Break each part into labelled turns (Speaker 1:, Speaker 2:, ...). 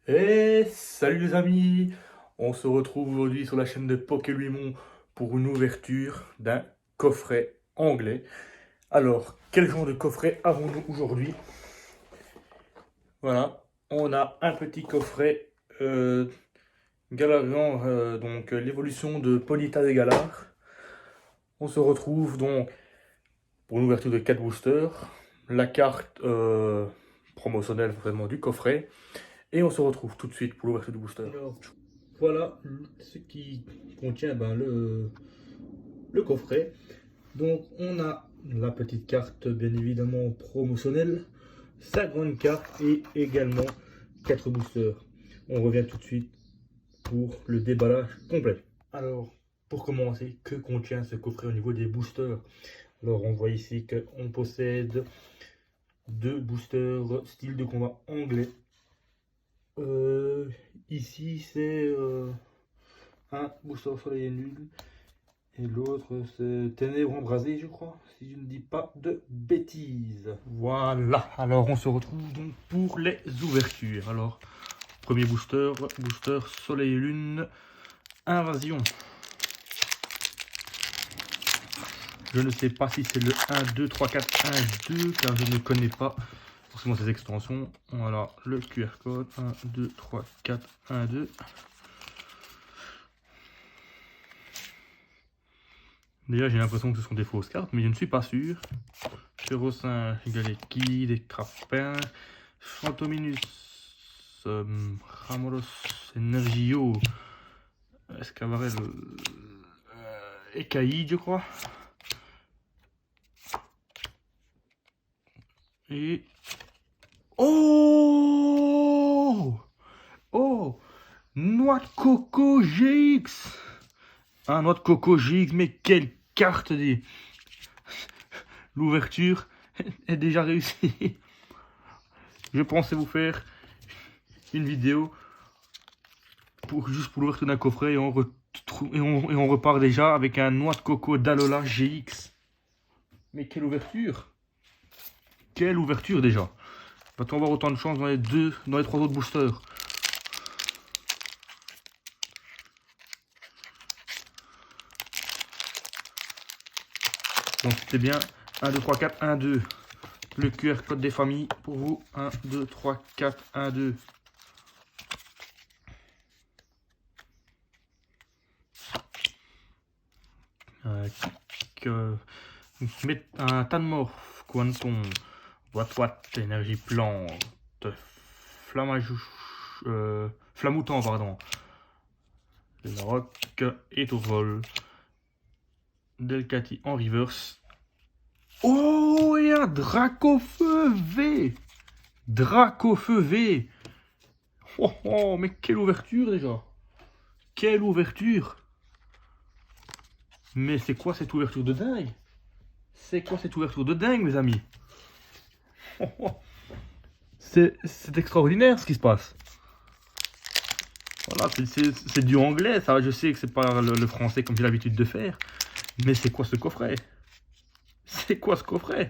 Speaker 1: Et salut les amis, on se retrouve aujourd'hui sur la chaîne de Pokéluimon pour une ouverture d'un coffret anglais. Alors, quel genre de coffret avons-nous aujourd'hui? Voilà, on a un petit coffret Galargan, donc l'évolution de Ponyta des Galar. On se retrouve donc pour une ouverture de 4 boosters, la carte promotionnelle vraiment du coffret, et on se retrouve tout de suite pour l'ouverture du booster. Alors, voilà ce qui contient le coffret. Donc on a la petite carte bien évidemment promotionnelle, sa grande carte et également 4 boosters. On revient tout de suite pour le déballage complet. Alors pour commencer, que contient ce coffret au niveau des boosters? Alors on voit ici qu'on possède 2 boosters style de combat anglais. Ici c'est un booster soleil et nul. Et l'autre, c'est Ténèbres embrasées, je crois, si je ne dis pas de bêtises. Voilà, alors on se retrouve donc pour les ouvertures. Alors, premier booster, booster Soleil et Lune, Invasion. Je ne sais pas si c'est le 1, 2, 3, 4, 1, 2, car je ne connais pas forcément ces extensions. Voilà, le QR code, 1, 2, 3, 4, 1, 2. Déjà, j'ai l'impression que ce sont des fausses cartes, mais je ne suis pas sûr. Férocinge, Galeki, des Crapins, Fantominus, Ramolos, Energio, Escavarel, Ekaï, je crois. Et... Oh! Oh! Noix de coco GX! Un noix de coco GX, mais quelle carte des... L'ouverture est déjà réussie. Je pensais vous faire une vidéo juste pour l'ouverture d'un coffret et on repart déjà avec un noix de coco d'Alola GX. Mais quelle ouverture! Quelle ouverture déjà! Va-t-on avoir autant de chance dans les 3 autres boosters? Donc c'était bien 1, 2, 3, 4, 1, 2. Le QR code des familles pour vous. 1, 2, 3, 4, 1, 2. Un Tanmorph, Quanton, Watwat, Énergie Plante, Flamoutant, pardon, Larrock, Étourvol, Delcati en reverse. Oh, et un Dracofeu V! Dracofeu V! Oh, oh, mais quelle ouverture déjà! Quelle ouverture! Mais c'est quoi cette ouverture de dingue? C'est quoi cette ouverture de dingue, mes amis? Oh, oh. C'est extraordinaire ce qui se passe. Voilà, c'est du anglais, ça. Je sais que c'est pas le français comme j'ai l'habitude de faire. Mais c'est quoi ce coffret? C'est quoi ce coffret?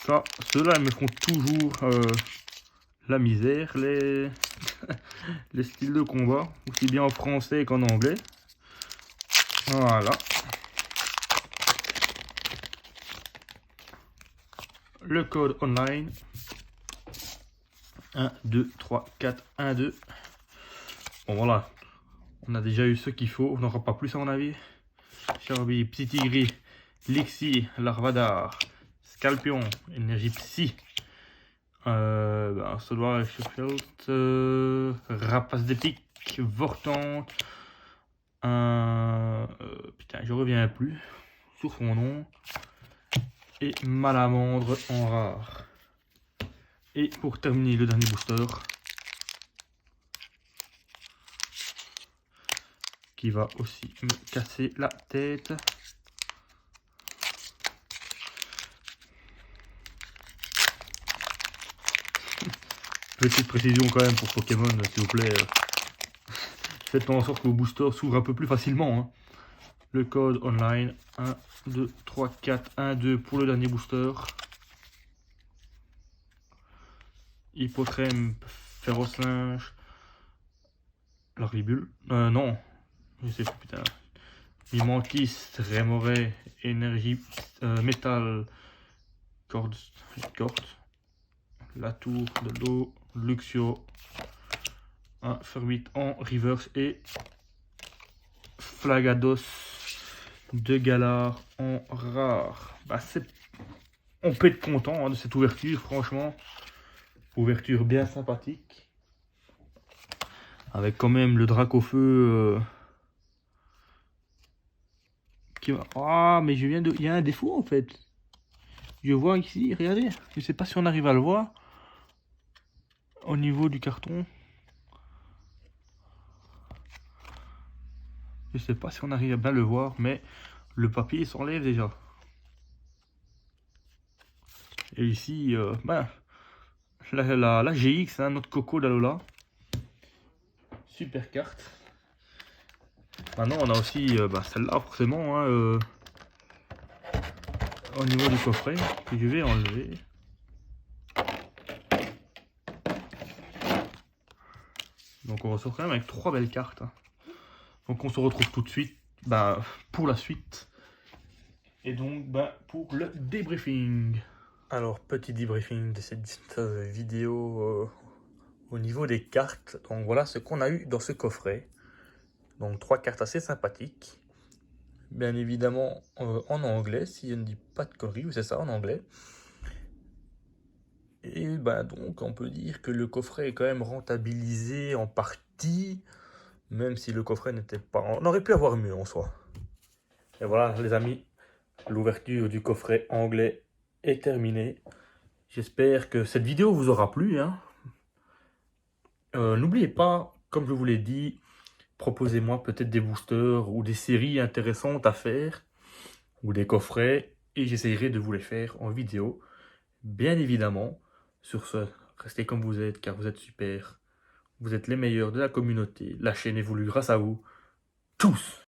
Speaker 1: Ça, ceux-là me font toujours la misère, les styles de combat, aussi bien en français qu'en anglais. Voilà. Le code online. 1, 2, 3, 4, 1, 2. Bon voilà. On a déjà eu ce qu'il faut. On n'aura pas plus à mon avis. Charby, Psytigris, Lixie, Larvadar, Scalpion, Énergie Psy. Solwar, Sheffield, Rapace d'Épique, Vortante. Putain, je reviens plus sur son nom. Et Malamandre en rare. Et pour terminer le dernier booster, qui va aussi me casser la tête. Petite précision quand même pour Pokémon, s'il vous plaît. Faites en sorte que vos boosters s'ouvrent un peu plus facilement. Hein. Le code online 1, 2, 3, 4, 1, 2 pour le dernier booster. Hippothrem, Féroclinge, Larvibule. Non, je sais plus, putain. Mimantis, Rémoret, Énergie, Métal, Corde, La Tour de l'eau, Luxio, un Fermite en reverse et Flagados de Galar en rare. Bah, on peut être content hein, de cette ouverture, franchement. Ouverture bien sympathique. Avec quand même le Dracofeu qui va. Ah, mais il y a un défaut en fait. Je vois ici, regardez. Je sais pas si on arrive à le voir. Au niveau du carton. Je sais pas si on arrive à bien le voir, mais le papier s'enlève déjà. Et ici, la GX, hein, notre coco d'Alola. Super carte. Maintenant, on a aussi celle-là, forcément, hein, au niveau du coffret, que je vais enlever. Donc, on ressort quand même avec 3 belles cartes. Hein. Donc, on se retrouve tout de suite pour la suite. Et donc, pour le débriefing. Alors, petit débriefing de cette vidéo au niveau des cartes. Donc, voilà ce qu'on a eu dans ce coffret. Donc, 3 cartes assez sympathiques. Bien évidemment en anglais, si je ne dis pas de conneries, oui c'est ça, en anglais. Et donc, on peut dire que le coffret est quand même rentabilisé en partie, même si le coffret n'était pas... On aurait pu avoir mieux en soi. Et voilà, les amis, l'ouverture du coffret anglais est terminée. J'espère que cette vidéo vous aura plu. Hein. N'oubliez pas, comme je vous l'ai dit, proposez-moi peut-être des boosters ou des séries intéressantes à faire, ou des coffrets, et j'essaierai de vous les faire en vidéo, bien évidemment. Sur ce, restez comme vous êtes, car vous êtes super. Vous êtes les meilleurs de la communauté. La chaîne évolue grâce à vous. Tous!